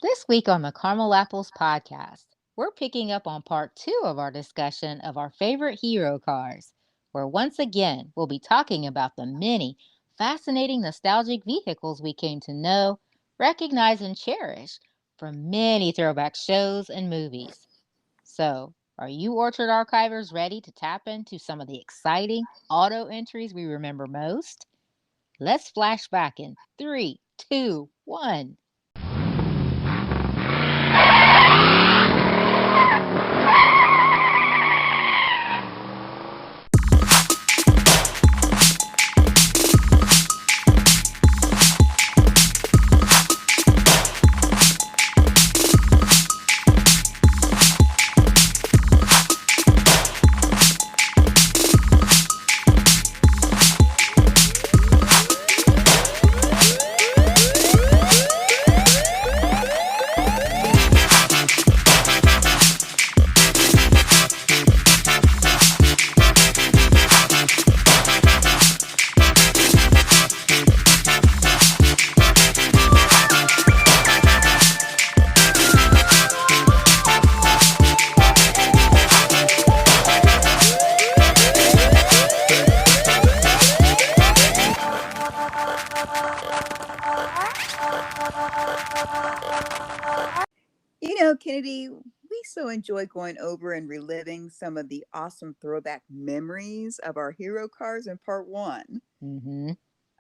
This week on the Caramel Apples podcast, we're picking up on part two of our discussion of our favorite hero cars, where once again we'll be talking about the many fascinating nostalgic vehicles we came to know, recognize, and cherish from many throwback shows and movies. So, are you Orchard Archivers ready to tap into some of the exciting auto entries we remember most? Let's flash back in three, two, one. Kennedy, we so enjoy going over and reliving some of the awesome throwback memories of our hero cars in part one. Mm-hmm.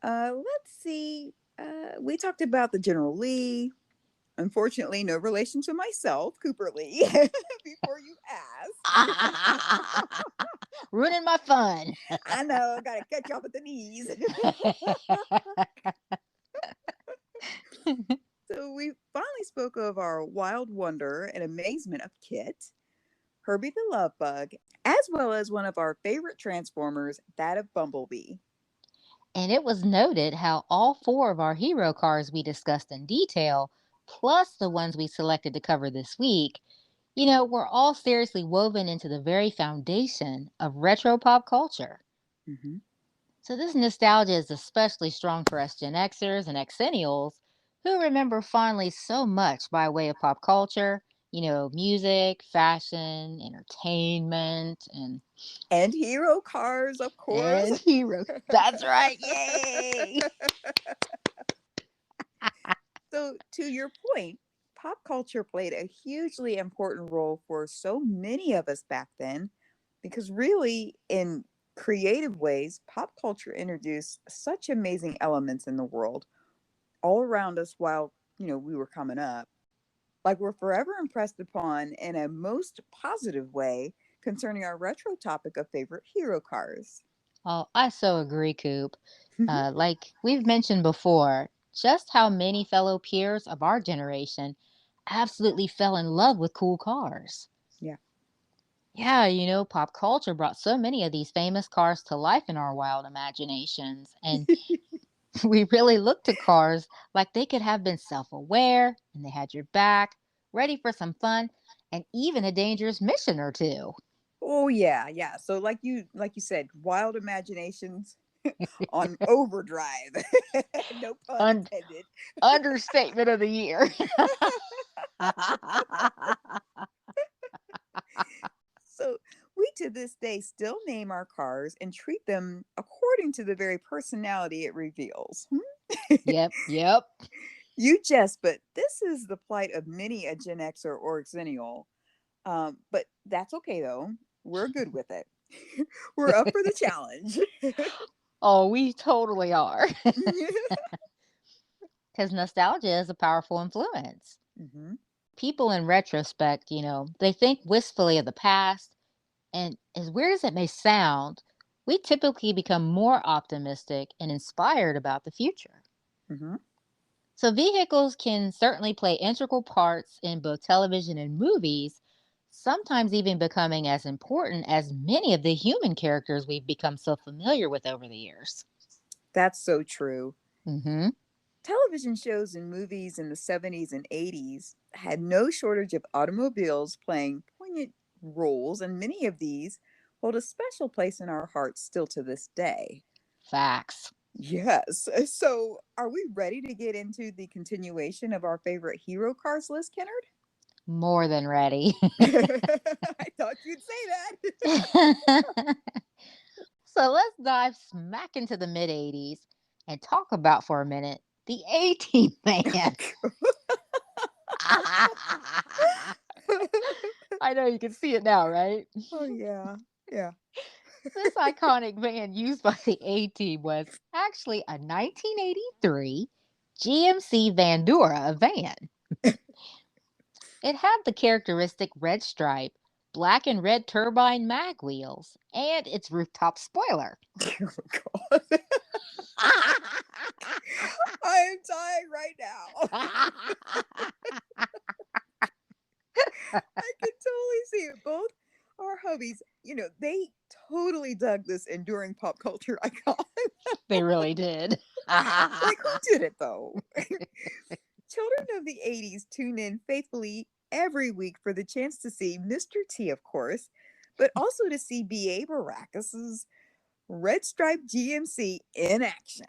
Let's see. We talked about the General Lee. Unfortunately, no relation to myself, Cooper Lee, before you ask. Ruining my fun. I know, gotta catch you off at the knees. So we finally spoke of our wild wonder and amazement of Kit, Herbie the Love Bug, as well as one of our favorite Transformers, that of Bumblebee. And it was noted how all four of our hero cars we discussed in detail, plus the ones we selected to cover this week, were all seriously woven into the very foundation of retro pop culture. Mm-hmm. So this nostalgia is especially strong for us Gen Xers and Xennials who remember fondly so much by way of pop culture, music, fashion, entertainment, And hero cars, of course. and heroes. That's right. Yay! So, to your point, pop culture played a hugely important role for so many of us back then because, really, in creative ways, pop culture introduced such amazing elements in the world all around us while, we were coming up. Like, we're forever impressed upon in a most positive way concerning our retro topic of favorite hero cars. Oh, I so agree, Coop. Like we've mentioned before, just how many fellow peers of our generation absolutely fell in love with cool cars. Yeah. Yeah, pop culture brought so many of these famous cars to life in our wild imaginations. And we really looked to cars like they could have been self aware and they had your back, ready for some fun, and even a dangerous mission or two. Oh yeah, yeah. So like you said, wild imaginations on overdrive. No pun Un- intended. Understatement of the year. So we to this day still name our cars and treat them according to the very personality it reveals. Yep, yep. You jest, but this is the plight of many a Gen Xer or Xennial. But that's okay though. We're good with it. We're up for the challenge. Oh, we totally are. Because nostalgia is a powerful influence. Hmm. People in retrospect, they think wistfully of the past. And as weird as it may sound, we typically become more optimistic and inspired about the future. Hmm. So, vehicles can certainly play integral parts in both television and movies, sometimes even becoming as important as many of the human characters we've become so familiar with over the years. That's so true. Hmm. Television shows and movies in the 70s and 80s had no shortage of automobiles playing poignant roles, and many of these hold a special place in our hearts still to this day. Facts. Yes. So, are we ready to get into the continuation of our favorite hero cars list, Kennard? More than ready. I thought you'd say So let's dive smack into the mid 80s and talk about for a minute the A Team man. that. I know you can see it now, right? Oh, yeah. Yeah. This iconic van used by the A Team was actually a 1983 GMC Vandura van. It had the characteristic red stripe, black and red turbine mag wheels, and its rooftop spoiler. Oh, God. I am dying right now. I can totally see it. Both our hubbies, they totally dug this enduring pop culture icon. They really did. Like, who did it, though? Children of the 80s tune in faithfully every week for the chance to see Mr. T, of course, but also to see B.A. Baracus's Red Stripe GMC in action.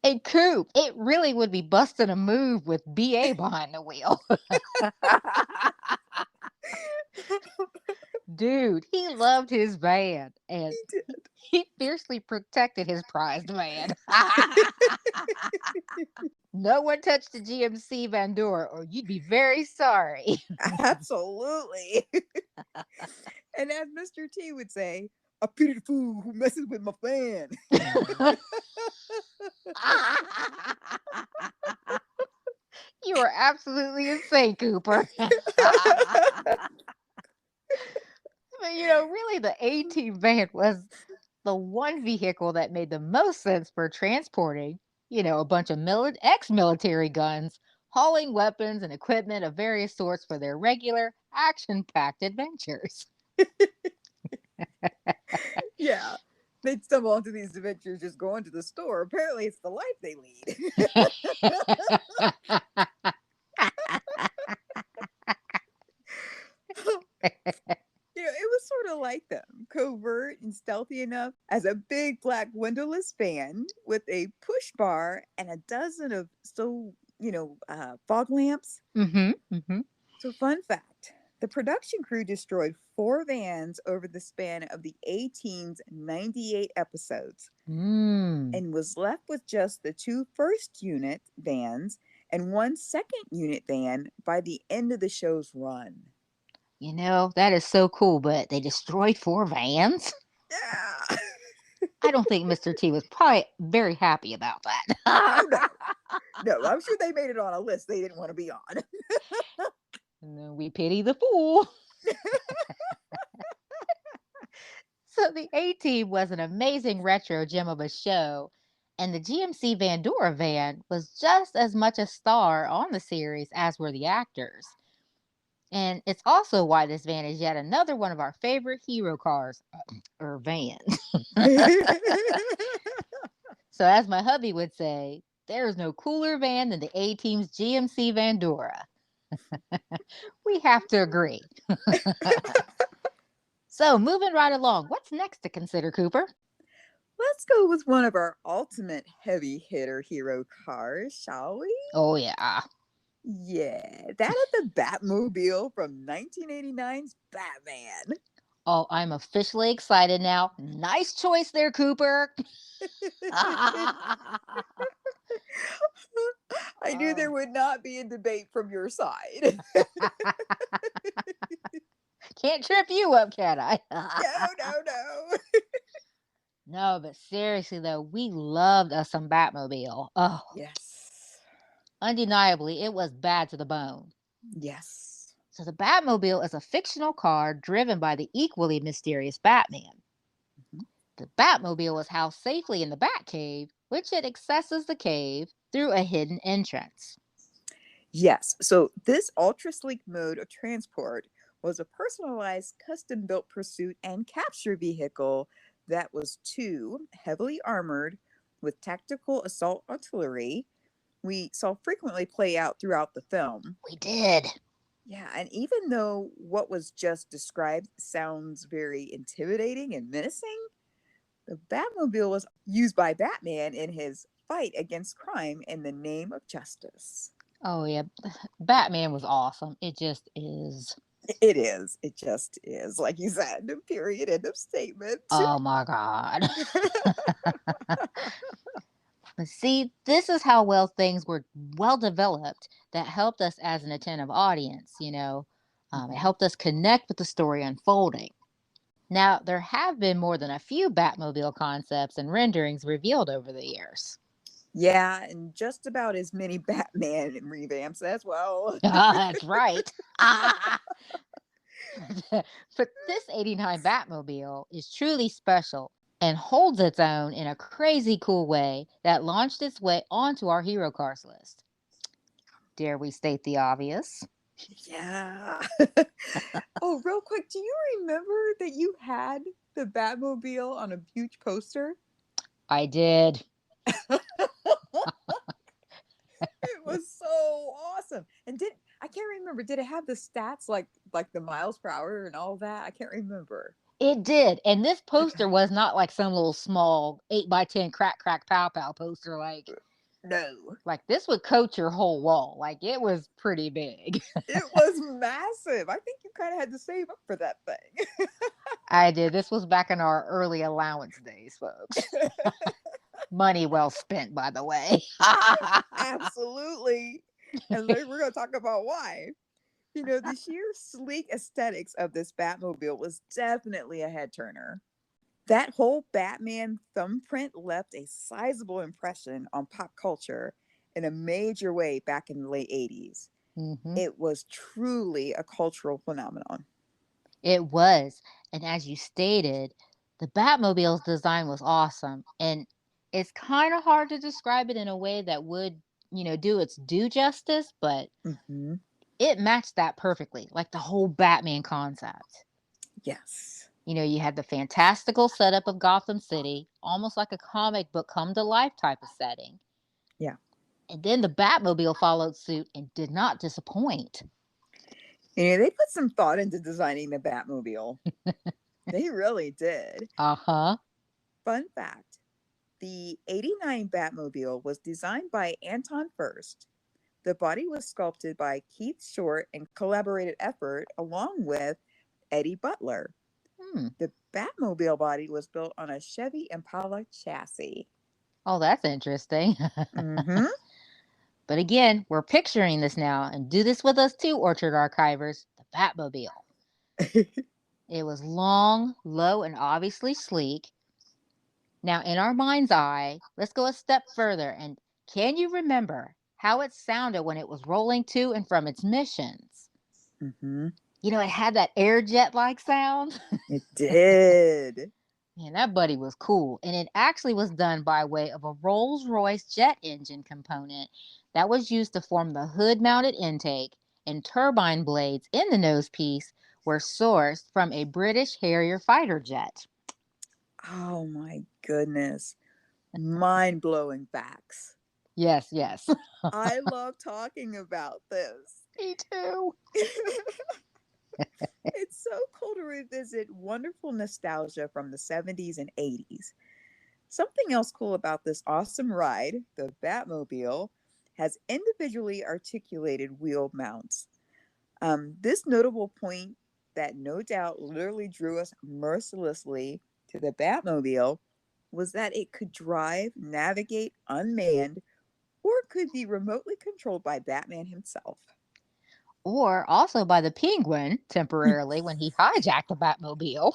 A coupe. It really would be busting a move with BA behind the wheel. Dude, he loved his van and He did. he fiercely protected his prized van. No one touched the GMC Vandura or you'd be very sorry. Absolutely. And as Mr. T would say, a pity the fool who messes with my fan. You are absolutely insane, Cooper. But really, the A Team van was the one vehicle that made the most sense for transporting, a bunch of ex military guns, hauling weapons and equipment of various sorts for their regular, action packed adventures. Yeah. They'd stumble onto these adventures just going to the store. Apparently, it's the life they lead. It was sort of like them, covert and stealthy enough as a big black windowless van with a push bar and a dozen of fog lamps. Hmm. Hmm. So, fun fact, the production crew destroyed 4 vans over the span of the A Team's 98 episodes Mm. and was left with just the 2 first unit vans and 1 second unit van by the end of the show's run. That is so cool, but they destroyed 4 vans? Yeah. I don't think Mr. T was probably very happy about Oh, no. that. No, I'm sure they made it on a list they didn't want to be on. No, we pity the fool. So the A Team was an amazing retro gem of a show, and the GMC Vandura van was just as much a star on the series as were the actors. And it's also why this van is yet another one of our favorite hero cars or vans. So, as my hubby would say, there is no cooler van than the A Team's GMC Vandura. We have to agree. So, moving right along, what's next to consider, Cooper? Let's go with one of our ultimate heavy hitter hero cars, shall we? Oh, yeah. Yeah, that of the Batmobile from 1989's Batman. Oh, I'm officially excited now. Nice choice there, Cooper. I knew Oh. there would not be a debate from your side. Can't trip you up, can I? No, no, no. No, but seriously though, we loved us some Batmobile. Oh, Yes. undeniably, it was bad to the bone. Yes. So the Batmobile is a fictional car driven by the equally mysterious Batman. Mhm. The Batmobile is housed safely in the Batcave, which it accesses the cave through a hidden entrance. Yes. So this ultra sleek mode of transport was a personalized, custom built pursuit and capture vehicle that was heavily armored with tactical assault artillery. We saw frequently play out throughout the film. We did. Yeah, and even though what was just described sounds very intimidating and menacing, The Batmobile was used by Batman in his fight against crime in the name of justice. Oh yeah, Batman was awesome. It just is. It is. It just is. Like you said, period. End of statement. Oh my god. But see, this is how well things were well developed that helped us as an attentive audience. It Mhm. helped us connect with the story unfolding. Now, there have been more than a few Batmobile concepts and renderings revealed over the years. Yeah, and just about as many Batman revamps as well. That's right. But this 89 Batmobile is truly special and holds its own in a crazy cool way that launched its way onto our hero cars list. Dare we state the obvious? Yeah. Oh, real quick, do you remember that you had the Batmobile on a huge poster? I did. It was so awesome. And did I can't remember, did it have the stats like the miles per hour and all that? I can't remember. It did. And this poster was not like some little small 8 by 10 crack, crack, pow, pow poster. No. Like this would coat your whole wall. Like it was pretty big. It was massive. I think you kind of had to save up for that thing. I did. This was back in our early allowance days, folks. Money well spent, by the way. Absolutely. And we're going to talk about why. The sheer sleek aesthetics of this Batmobile was definitely a head turner. That whole Batman thumbprint left a sizable impression on pop culture in a major way back in the late 80s. Hmm. It was truly a cultural phenomenon. It was. And as you stated, the Batmobile's design was awesome. And it's kind of hard to describe it in a way that would, do its due justice, but Hmm. it matched that perfectly, like the whole Batman concept. Yes. You had the fantastical setup of Gotham City, almost like a comic book come to life type of setting. Yeah. And then the Batmobile followed suit and did not disappoint. They put some thought into designing the Batmobile. They really did. Uh huh. Fun fact, the 89 Batmobile was designed by Anton First. The body was sculpted by Keith Short in collaborated effort along with Eddie Butler. Hmm. The Batmobile body was built on a Chevy Impala chassis. Oh, that's interesting. Mm-hmm. But again, we're picturing this now, and do this with us too, Orchard Archivers. The Batmobile. It was long, low, and obviously sleek. Now, in our mind's eye, let's go a step further. And can you remember how it sounded when it was rolling to and from its missions? Mm-hmm. It had that air jet like sound. It did. Man, that buddy was cool. And it actually was done by way of a Rolls Royce jet engine component that was used to form the hood mounted intake, and turbine blades in the nose piece were sourced from a British Harrier fighter jet. Oh my goodness. Mind blowing facts. Yes, yes. I love talking about this. Me too. It's so cool to revisit wonderful nostalgia from the 70s and 80s. Something else cool about this awesome ride, the Batmobile, has individually articulated wheel mounts. This notable point that no doubt literally drew us mercilessly to the Batmobile was that it could drive, navigate unmanned, or could be remotely controlled by Batman himself. Or also by the Penguin temporarily when he hijacked the Batmobile.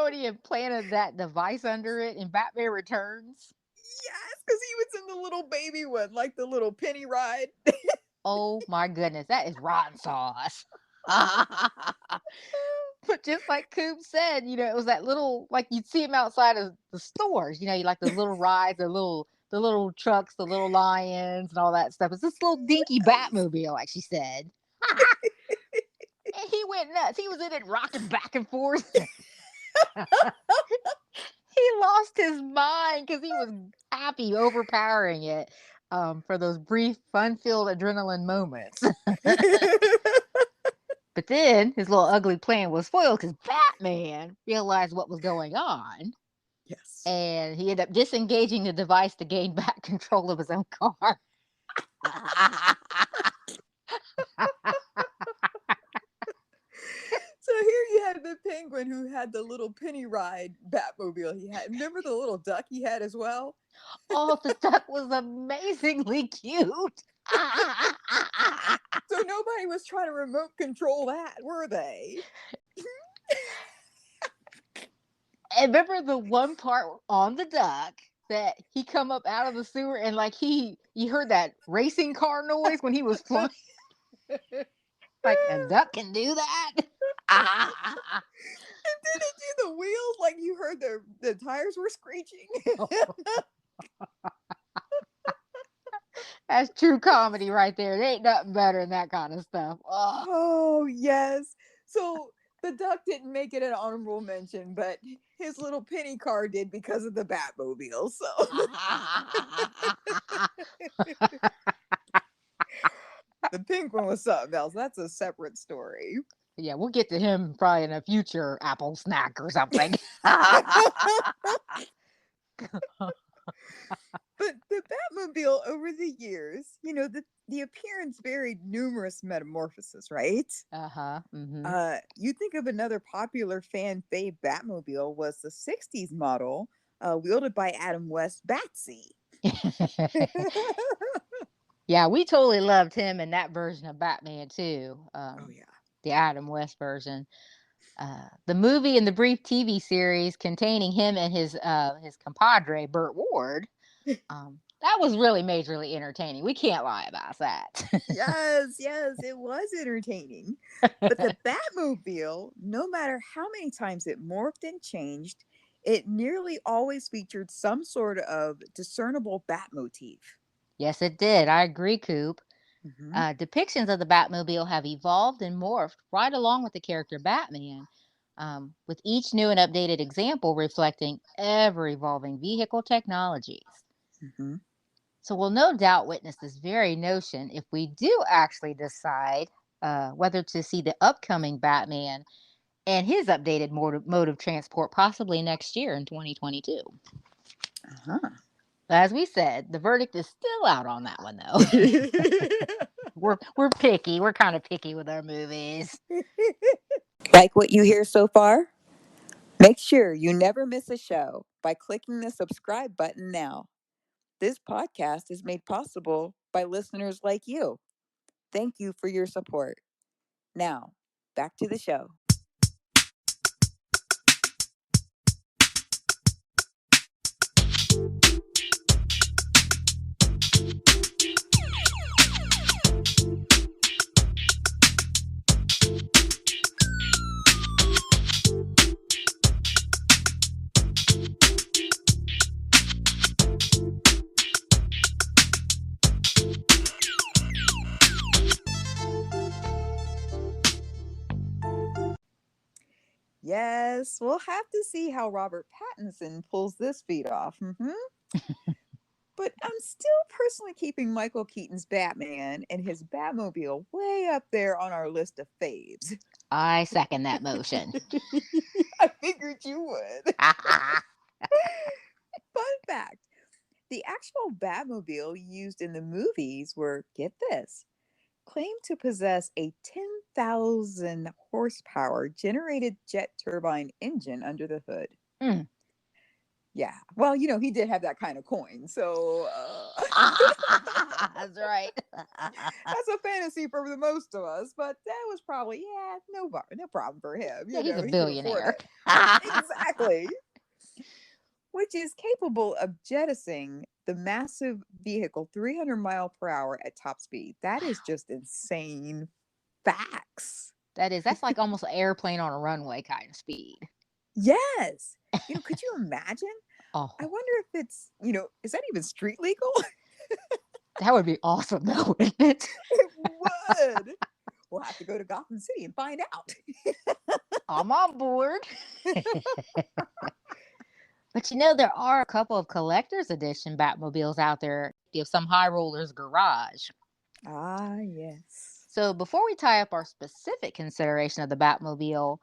When he implanted that device under it in Batman Returns. Yes, because he was in the little baby one, like the little penny ride. Oh my goodness, that is rotten sauce. But just like Coop said, it was that little, like you'd see him outside of the stores. You like those little rides, the little trucks, the little lions, and all that stuff. It's this little dinky Yes. Batmobile, like she said. And he went nuts. He was in it rocking back and forth. He lost his mind because he was happy overpowering it for those brief, fun filled adrenaline moments. But then his little ugly plan was foiled because Batman realized what was going on, Yes. and he ended up disengaging the device to gain back control of his own car. So here you had the penguin who had the little penny ride Batmobile he had. Remember the little duck he had as well? Oh, the duck was amazingly cute. So nobody was trying to remote control that, were they? And remember the one part on the duck that he come up out of the sewer and like you heard that racing car noise when he was flying. Like a duck can do that. Did it do the wheels like you heard the tires were screeching? That's true comedy right there. There ain't nothing better than that kind of stuff. Oh. Oh, yes. So the duck didn't make it an honorable mention, but his little penny car did because of the Batmobile. So the penguin was something else. That's a separate story. Yeah, we'll get to him probably in a future Apple snack or something. But the Batmobile over the years, the appearance varied numerous metamorphoses, right? Uh-huh. Mm-hmm. You think of another popular fan fave Batmobile was the 60s model, wielded by Adam West Batsy. Yeah, we totally loved him in that version of Batman too. Oh, yeah. The Adam West version. The movie and the brief TV series containing him and his compadre Burt Ward. That was really majorly entertaining. We can't lie about that. Yes, yes, it was entertaining. But the Batmobile, no matter how many times it morphed and changed, it nearly always featured some sort of discernible bat motif. Yes, it did. I agree, Coop. Hmm. Depictions of the Batmobile have evolved and morphed right along with the character Batman, with each new and updated example reflecting ever evolving vehicle technologies. Hmm. So we'll no doubt witness this very notion if we do actually decide whether to see the upcoming Batman and his updated mode of transport possibly next year in 2022. Uh-huh. As we said, the verdict is still out on that one, though. We're picky. We're kind of picky with our movies. Like what you hear so far? Make sure you never miss a show by clicking the subscribe button now. This podcast is made possible by listeners like you. Thank you for your support. Now, back to the show. Yes, we'll have to see how Robert Pattinson pulls this feat off. But I'm still personally keeping Michael Keaton's Batman and his Batmobile way up there on our list of faves. I second that motion. I figured you would. Fun fact, the actual Batmobile used in the movies were, get this, claimed to possess a 10,000 horsepower generated jet turbine engine under the hood. Mm. Yeah. Well, he did have that kind of coin. So That's right. that's a fantasy for the most of us. But that was probably, yeah, no problem for him. Yeah, he's a He could afford billionaire. it. Exactly. Which is capable of jettisoning the massive vehicle 300 mph at top speed. That is just insane facts. That's like almost an airplane on a runway kind of speed. Yes. Could you imagine? I Oh, wonder if is that even street legal? that would be awesome, though, wouldn't it? It would. We'll have to go to Gotham City and find out. I'm on board. But there are a couple of collector's edition Batmobiles out there of some high roller's garage. Ah, yes. So, before we tie up our specific consideration of the Batmobile,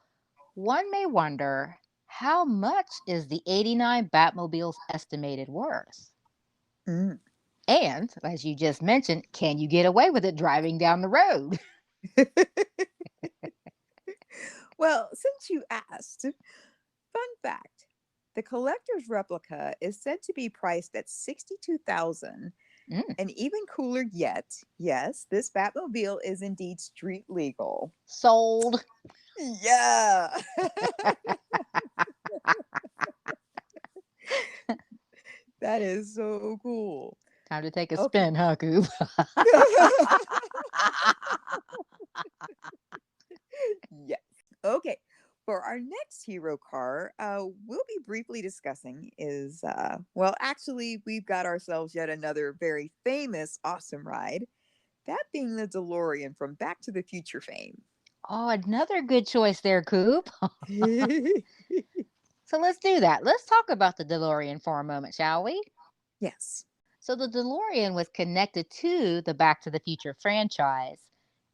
one may wonder, how much is the 89 Batmobile's estimated worth? Mm. And, as you just mentioned, can you get away with it driving down the road? Well, since you asked, fun fact, the collector's replica is said to be priced at 62,000. Mm, And even cooler yet, yes, this Batmobile is indeed street legal. sold. Yeah. That is so cool. Time to take a Okay. spin, huh, Coop? Yes. Okay. For our next hero car, we'll be briefly discussing is, well, actually, we've got ourselves yet another very famous, awesome ride. That being the DeLorean from Back to the Future fame. Oh, another good choice there, Coop. So let's do that. Let's talk about the DeLorean for a moment, shall we? Yes. So the DeLorean was connected to the Back to the Future franchise.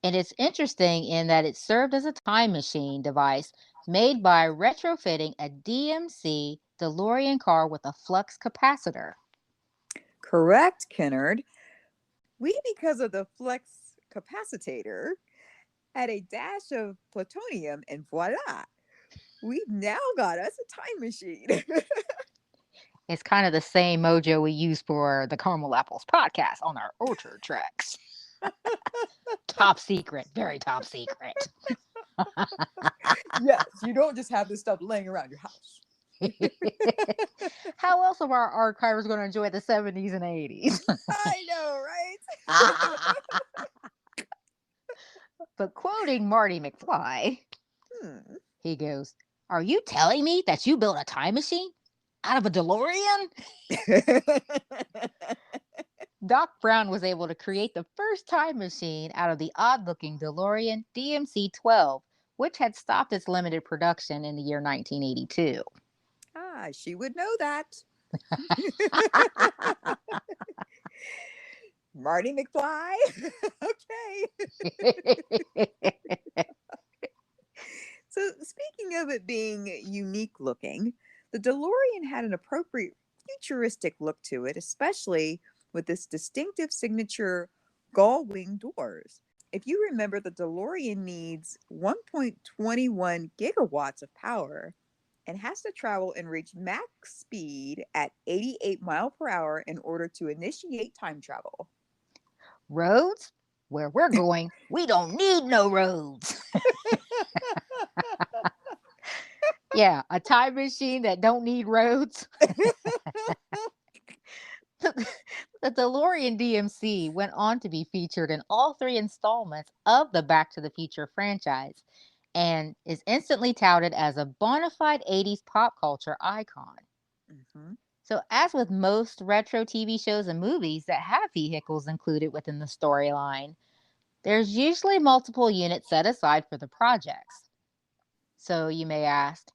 And it's interesting in that it served as a time machine device made by retrofitting a DMC DeLorean car with a flux capacitor. Correct, Kennard. We, because of the flux capacitor, had a dash of plutonium, and voila, we've now got us a time machine. It's kind of the same mojo we use for the Caramel Apples podcast on our orchard tracks. Top secret, very top secret. Yes, you don't just have this stuff laying around your house. How else are our archivers going to enjoy the 70s and 80s? I know, right? But quoting Marty McFly, Hmm. he goes, "Are you telling me that you built a time machine out of a DeLorean?" Doc Brown was able to create the first time machine out of the odd looking DeLorean DMC 12, which had stopped its limited production in the year 1982. She would know that. Marty McFly. Okay. So, speaking of it being unique looking, the DeLorean had an appropriate futuristic look to it, especially with this distinctive signature gull wing doors. If you remember, the DeLorean needs 1.21 gigawatts of power and has to travel and reach max speed at 88 mile per hour in order to initiate time travel. Roads? Where we're going, we don't need no roads. Yeah, a time machine that don't need roads. The DeLorean DMC went on to be featured in all three installments of the Back to the Future franchise and is instantly touted as a bona fide 80s pop culture icon. Mhm. So, as with most retro TV shows and movies that have vehicles included within the storyline, there's usually multiple units set aside for the projects. So, you may ask,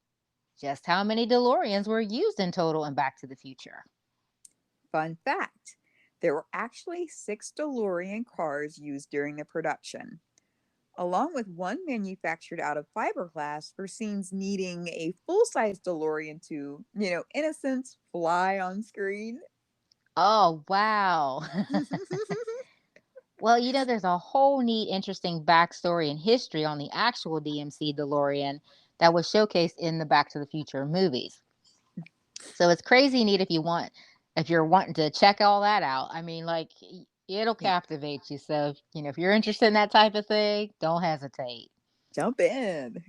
just how many DeLoreans were used in total in Back to the Future? Fun fact, there were actually 6 DeLorean cars used during the production, along with one manufactured out of fiberglass for scenes needing a full size DeLorean to, in a sense, fly on screen. Oh, wow. Well, there's a whole neat, interesting backstory and history on the actual DMC DeLorean that was showcased in the Back to the Future movies. So it's crazy neat if you're wanting to check all that out. I mean, like, it'll Yeah, captivate you. So, if you're interested in that type of thing, don't hesitate. jump in.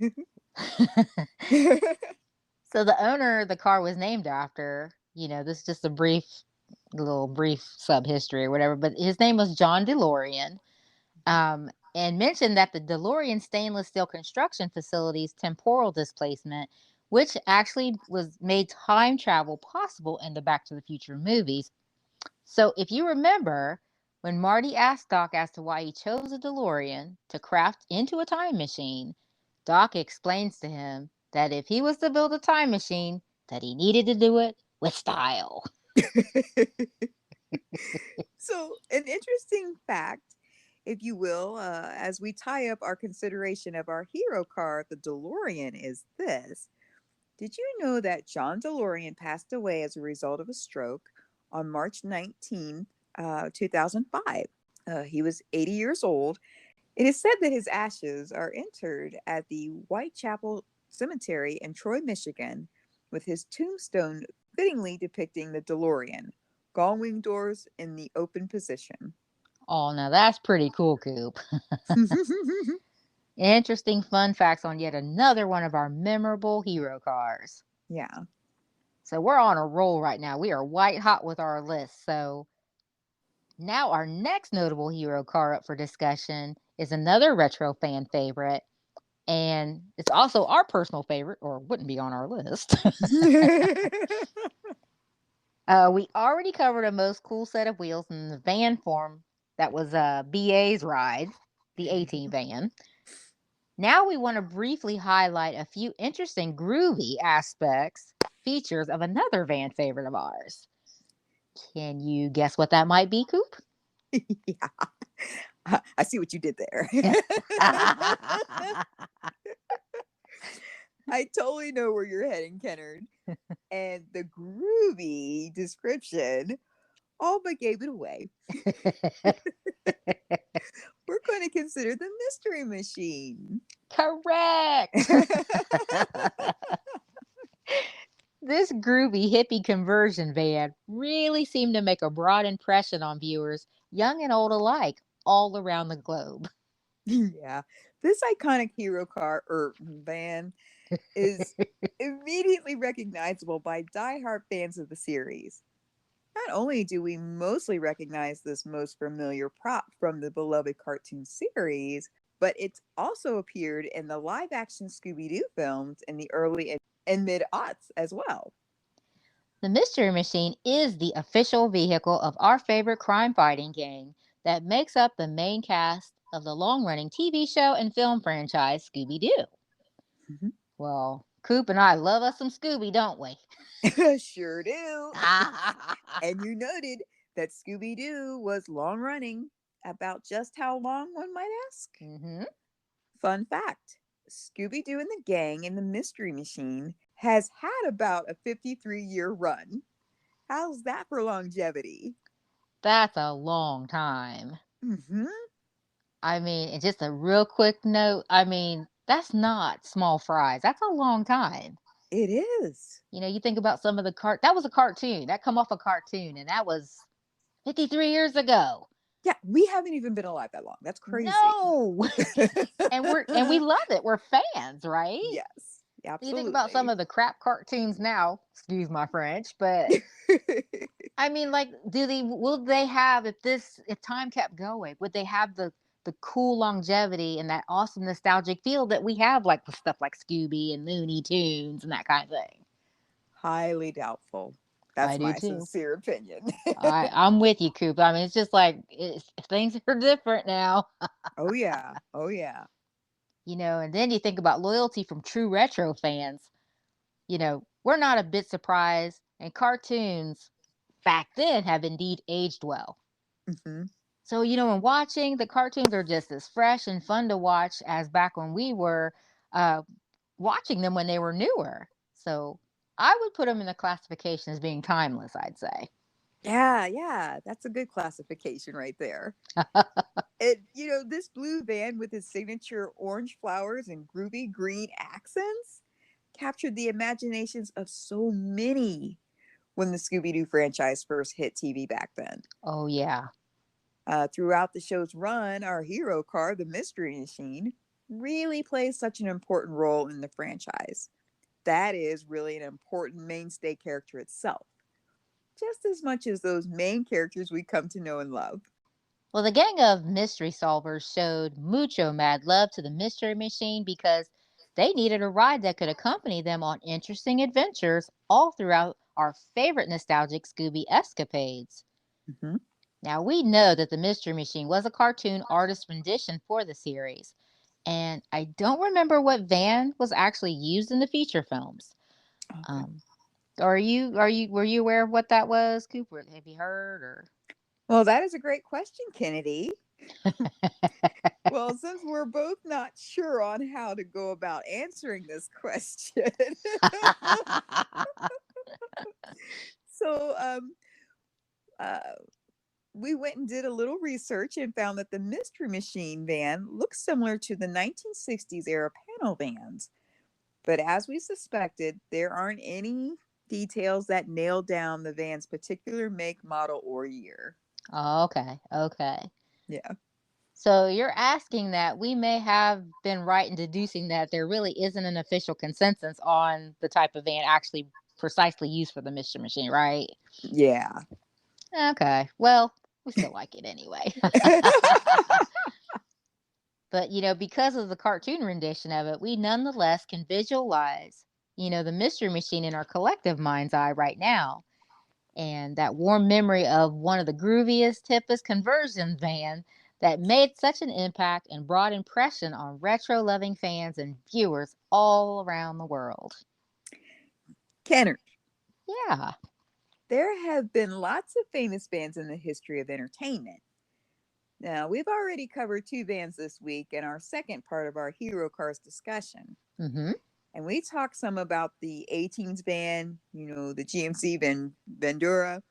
So the owner the car was named after, this is just a brief sub history or whatever, but his name was John DeLorean. And mentioned that the DeLorean stainless steel construction facility's temporal displacement, which actually was made time travel possible in the Back to the Future movies. So if you remember, when Marty asked Doc as to why he chose a DeLorean to craft into a time machine, Doc explains to him that if he was to build a time machine, that he needed to do it with style. So, an interesting fact if you will, as we tie up our consideration of our hero car, the DeLorean, is this. Did you know that John DeLorean passed away as a result of a stroke on March 19th, 2005? He was 80 years old. It is said that his ashes are interred at the Whitechapel Cemetery in Troy, Michigan, with his tombstone fittingly depicting the DeLorean, gull wing doors in the open position. Oh, now that's pretty cool, Coop. Interesting fun facts on yet another one of our memorable hero cars. Yeah. So we're on a roll right now. We are white hot with our list. So now our next notable hero car up for discussion is another retro fan favorite. And it's also our personal favorite, or wouldn't be on our list. We already covered a most cool set of wheels in the van form that was BA's ride, the A-Team van. Now we want to briefly highlight a few interesting groovy aspects, features of another van favorite of ours. Can you guess what that might be, Coop? Yeah. I see what you did there. I totally know where you're heading, Kennard. And the groovy description all but gave it away. We're going to consider the mystery machine. Correct. This groovy hippie conversion van really seemed to make a broad impression on viewers, young and old alike, all around the globe. Yeah. This iconic hero car or van is immediately recognizable by diehard fans of the series. Not only do we mostly recognize this most familiar prop from the beloved cartoon series, but it's also appeared in the live action Scooby Doo films in the early and mid aughts as well. The Mystery Machine is the official vehicle of our favorite crime fighting gang that makes up the main cast of the long running TV show and film franchise Scooby Doo. Mhm. Well, Coop and I love us some Scooby, don't we? Sure do. And you noted that Scooby Doo was long running. About just how long, one might ask? hmm Fun fact, Scooby Doo and the gang in the Mystery Machine has had about a 53-year run. How's that for longevity? That's a long time. Hmm. I mean, and just a real quick note, I mean, that's not small fries. That's a long time. It is. You think about some of the that was a cartoon. That come off a cartoon and that was 53 years ago. Yeah, we haven't even been alive that long. That's crazy. No. And we love it. We're fans, right? Yes, You think about some absolutely. of the crap cartoons now, excuse my French, but I mean, like, will they have if time kept going, would they have the cool longevity and that awesome nostalgic feel that we have like with stuff like Scooby and Looney Tunes and that kind of thing? Highly doubtful. I That's do my too. sincere opinion. I'm with you, Coop. I mean, it's just like things are different now, Oh, yeah. Oh, yeah. and then you think about loyalty from true retro fans. We're not a bit surprised, and cartoons back then have indeed aged well. Hmm. So, when watching, the cartoons are just as fresh and fun to watch as back when we were uh, watching them when they were newer. So, I would put them in the classification as being timeless, I'd say. Yeah, yeah. That's a good classification right there. This blue van with its signature orange flowers and groovy green accents captured the imaginations of so many when the Scooby Doo franchise first hit TV back then. Oh, yeah. Throughout the show's run, our hero car, the Mystery Machine, really plays such an important role in the franchise. That is really an important mainstay character itself, just as much as those main characters we come to know and love. Well, the gang of mystery solvers showed mucho mad love to the Mystery Machine because they needed a ride that could accompany them on interesting adventures all throughout our favorite nostalgic Scooby escapades. Mhm. Now, we know that the Mystery Machine was a cartoon artist rendition for the series, and I don't remember what van was actually used in the feature films. Okay. Um, were you aware of what that was, Cooper? Have you heard or? Well, that is a great question, Kennedy. Well, since we're both not sure on how to go about answering this question, so uh, we went and did a little research and found that the Mystery Machine van looks similar to the 1960s era panel vans. But as we suspected, there aren't any details that nail down the van's particular make, model, or year. Okay, okay. Yeah. So you're asking that we may have been right in deducing that there really isn't an official consensus on the type of van actually precisely used for the Mystery Machine, right? Yeah. Okay. Well, we still like it anyway. But, because of the cartoon rendition of it, we nonetheless can visualize, the Mystery Machine in our collective mind's eye right now. And that warm memory of one of the grooviest, hippest conversion van that made such an impact and broad impression on retro loving fans and viewers all around the world. Kenner, Yeah. there have been lots of famous bands in the history of entertainment. Now, we've already covered two bands this week in our second part of our Hero Cars discussion. Mm-hmm. And we talked some about the A-Teens band, the GMC Vendura.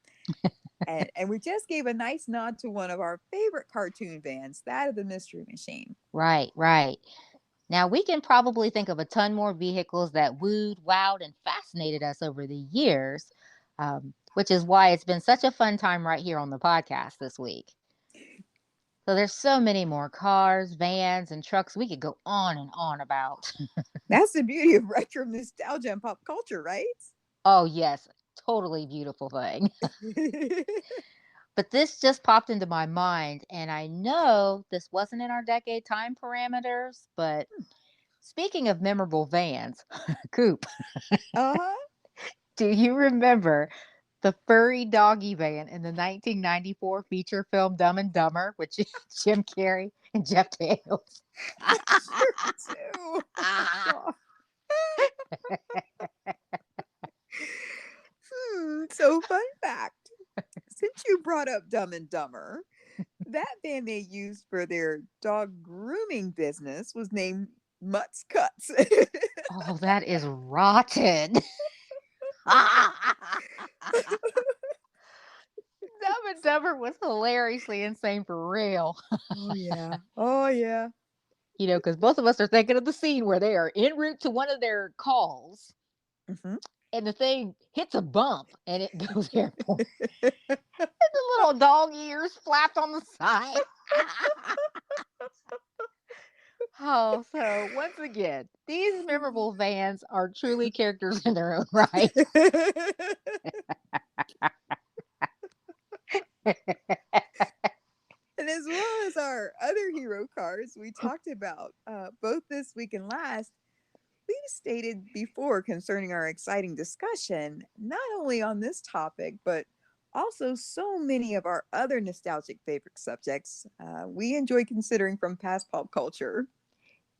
And we just gave a nice nod to one of our favorite cartoon bands, that of the Mystery Machine. Right, right. Now, we can probably think of a ton more vehicles that wooed, wowed, and fascinated us over the years, which is why it's been such a fun time right here on the podcast this week. So there's so many more cars, vans, and trucks we could go on and on about. That's the beauty of retro nostalgia and pop culture, right? Oh, yes, totally beautiful thing. But this just popped into my mind, and I know this wasn't in our decade time parameters, but speaking of memorable vans, Coop, Uh-huh. do you remember the furry doggy van in the 1994 feature film Dumb and Dumber with Jim Carrey and Jeff Daniels? I sure do. Oh, so fun fact. Since you brought up Dumb and Dumber, that van they used for their dog grooming business was named Mutt's Cuts. Oh, that is rotten. Dumb and Dumber was hilariously insane for real. Oh yeah. Oh yeah. Because both of us are thinking of the scene where they are en route to one of their calls Hmm. and the thing hits a bump and it goes airborne. And the little dog ears flapped on the side. Oh, so once again, these memorable vans are truly characters in their own right. And as well as our other hero cars we talked about both this week and last, we've stated before concerning our exciting discussion, not only on this topic, but also so many of our other nostalgic favorite subjects we enjoy considering from past pop culture.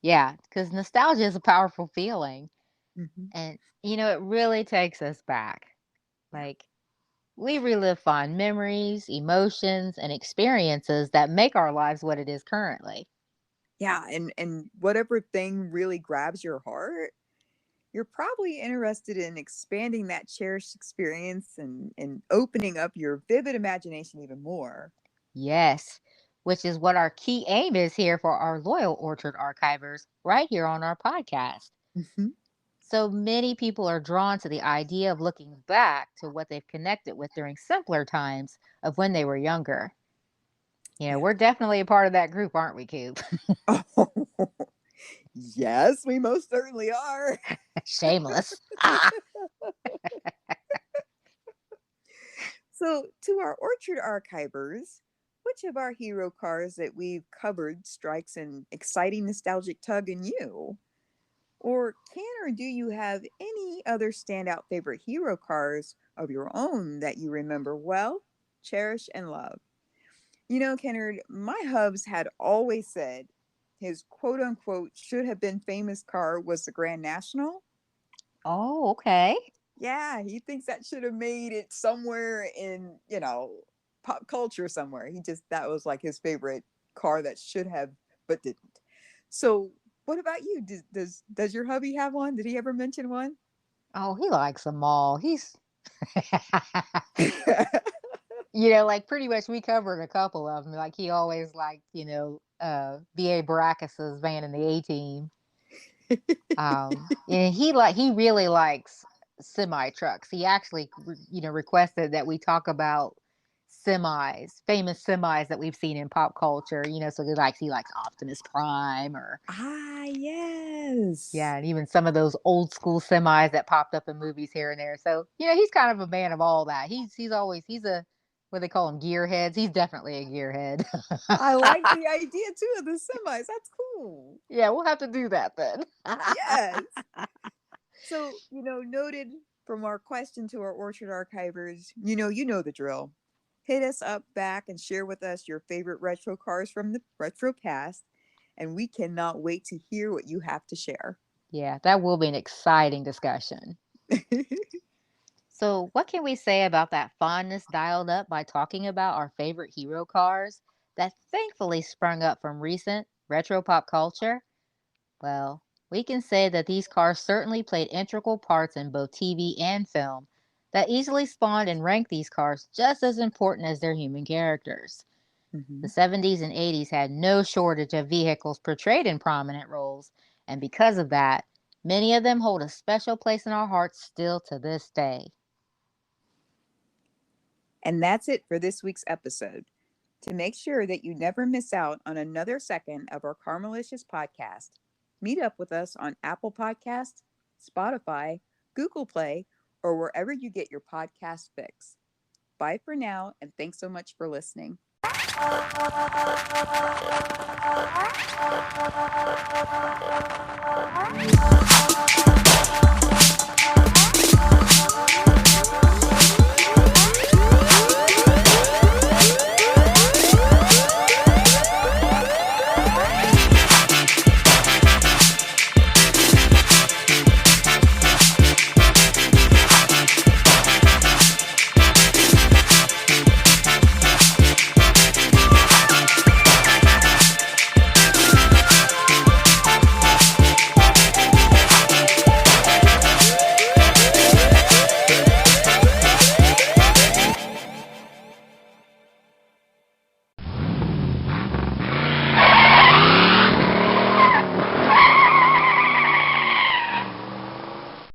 Yeah, because nostalgia is a powerful feeling. Hmm. And, it really takes us back. Yeah. Like, we relive fond memories, emotions, and experiences that make our lives what it is currently. Yeah. And whatever thing really grabs your heart, you're probably interested in expanding that cherished experience and opening up your vivid imagination even more. Yes, which is what our key aim is here for our loyal Orchard archivers right here on our podcast. Hmm. So many people are drawn to the idea of looking back to what they've connected with during simpler times of when they were younger. Yeah. We're definitely a part of that group, aren't we, Coop? Oh, yes, we most certainly are. Shameless. So, to our orchard archivers, which of our hero cars that we've covered strikes an exciting nostalgic tug in you? Or can or do you have any other standout favorite hero cars of your own that you remember well, cherish, and love? Kennard, my hubs had always said his quote unquote should have been famous car was the Grand National. Oh, okay. Yeah, he thinks that should have made it somewhere in, pop culture somewhere. That was like his favorite. car that should have but didn't. So, what about you? Does your hubby have one? Did he ever mention one? Oh, he likes them all. He's like pretty much we covered a couple of them. Like he always liked, VA Baracus's van in the A team. And he really likes semi trucks. He actually requested that we talk about semis, famous semis that we've seen in pop culture. So he likes Optimus Prime or Ah, yes. yeah, and even some of those old school semis that popped up in movies here and there. So he's kind of a man of all that. He's a what they call him gearheads. He's definitely a gearhead. I like the idea too of the semis. That's cool. Yeah, we'll have to do that then. Yes. So, noted from our question to our orchard archivers, you know the drill. Hit us up back and share with us your favorite retro cars from the retro past, and we cannot wait to hear what you have to share. Yeah, that will be an exciting discussion. So, what can we say about that fondness dialed up by talking about our favorite hero cars that thankfully sprung up from recent retro pop culture? Well, we can say that these cars certainly played integral parts in both TV and film that easily spawned and ranked these cars just as important as their human characters. The Mhm. 70s and 80s had no shortage of vehicles portrayed in prominent roles, and because of that, many of them hold a special place in our hearts still to this day. And that's it for this week's episode. To make sure that you never miss out on another second of our Carmelicious podcast, meet up with us on Apple Podcasts, Spotify, Google Play, or wherever you get your podcast fix. Bye for now, and thanks so much for listening.